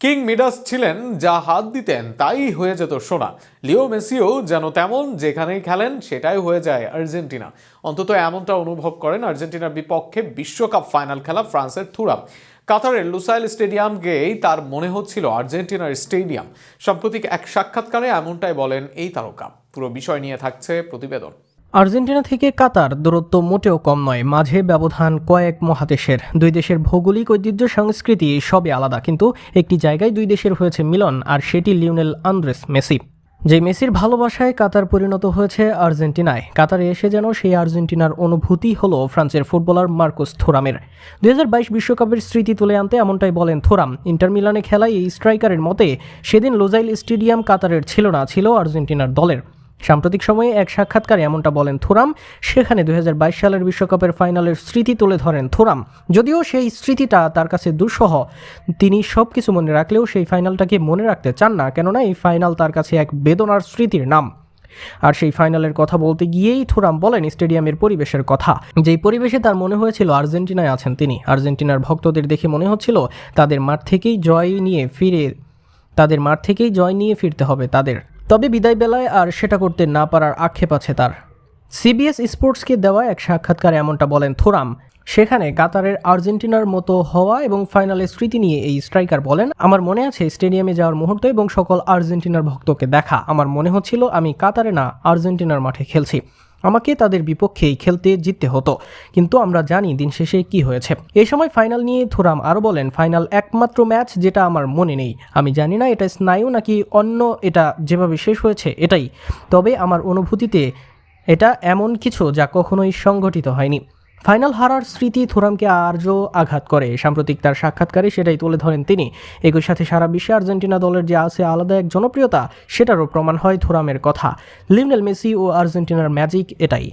King Midas ছিলেন, যা হাত দিতেন তাই হয়ে যেত সোনা। লিও মেসিও যেন তেমন, যেখানেই খেলেন সেটাই হয়ে যায় আর্জেন্টিনা। অন্তত এমনটা অনুভব করেন আর্জেন্টিনার বিপক্ষে বিশ্বকাপ ফাইনাল খেলা ফ্রান্সের থুরাম। কাতারের লুসাইল স্টেডিয়ামকেই তার মনে হচ্ছিল আর্জেন্টিনার স্টেডিয়াম। সাম্প্রতিক এক সাক্ষাৎকারে এমনটাই বলেন এই তারকা। পুরো বিষয় নিয়ে থাকছে প্রতিবেদন। আর্জেন্টিনা থেকে কাতার দূরত্ব মোটেও কম নয়, মাঝে ব্যবধান কয়েক মহাদেশের। দুই দেশের ভৌগোলিক ঐতিহ্য, সংস্কৃতি সবই আলাদা, কিন্তু একটি জায়গায় দুই দেশের হয়েছে মিলন, আর সেটি লিওনেল আন্দ্রেস মেসি। যে মেসির ভালোবাসায় কাতার পরিণত হয়েছে আর্জেন্টিনায়। কাতারে এসে যেন সেই আর্জেন্টিনার অনুভূতি হলো ফ্রান্সের ফুটবলার মার্কোস থুরামের। 2022 বিশ্বকাপের স্মৃতি তুলে আনতে এমনটাই বলেন থুরাম। ইন্টার মিলানে খেলায় এই স্ট্রাইকারের মতে সেদিন লোজাইল স্টেডিয়াম কাতারের ছিল না, ছিল আর্জেন্টিনার দলের। সাম্প্রতিক সময়ে এক সাক্ষাৎকারে এমনটা বলেন থুরাম। সেখানে 2022 সালের বিশ্বকাপের ফাইনালের স্মৃতি তুলে ধরেন থুরাম। যদিও সেই স্মৃতিটা তার কাছে দুঃসহ, তিনি সব কিছু মনে রাখলেও সেই ফাইনালটাকে মনে রাখতে চান না, কেননা এই ফাইনাল তার কাছে এক বেদনার স্মৃতির নাম। আর সেই ফাইনালের কথা বলতে গিয়েই থুরাম বলেন স্টেডিয়ামের পরিবেশের কথা। যেই পরিবেশে তার মনে হয়েছিল আর্জেন্টিনায় আছেন তিনি। আর্জেন্টিনার ভক্তদের দেখে মনে হচ্ছিল তাদের মাঠ থেকেই জয় নিয়ে ফিরতে হবে তাদের। তবে বিদায় বেলায় আর সেটা করতে না পারার আক্ষেপ আছে তার। সিবিএস স্পোর্টসকে দেওয়া এক সাক্ষাৎকারে এমনটা বলেন থুরাম। সেখানে কাতারের আর্জেন্টিনার মতো হওয়া এবং ফাইনালের স্মৃতি নিয়ে এই স্ট্রাইকার বলেন, আমার মনে আছে স্টেডিয়ামে যাওয়ার মুহূর্ত এবং সকল আর্জেন্টিনার ভক্তকে দেখা। আমার মনে হচ্ছিল আমি কাতারে না, আর্জেন্টিনার মাঠে খেলছি। আমাকে তাদের বিপক্ষেই খেলতে জিততে হতো, কিন্তু আমরা জানি দিন শেষে কি হয়েছে। এই সময় ফাইনাল নিয়ে থুরাম আরও বলেন, ফাইনাল একমাত্র ম্যাচ যেটা আমার মনে নেই। আমি জানি না এটা স্নায়ু নাকি অন্য, এটা যেভাবে শেষ হয়েছে এটাই। তবে আমার অনুভূতিতে এটা এমন কিছু যা কখনোই সংঘটিত হয়নি। ফাইনাল হারার স্মৃতি থুরামকে আজও আঘাত করে। সাম্প্রতিক তার সাক্ষাৎকারে সেটাই তুলে ধরেন তিনি। একই সাথে সারা বিশ্বে আর্জেন্টিনা দলের যে আছে আলাদা এক জনপ্রিয়তা, সেটারও প্রমাণ হয় থুরামের কথা। লিওনেল মেসি ও আর্জেন্টিনার ম্যাজিক এটাই।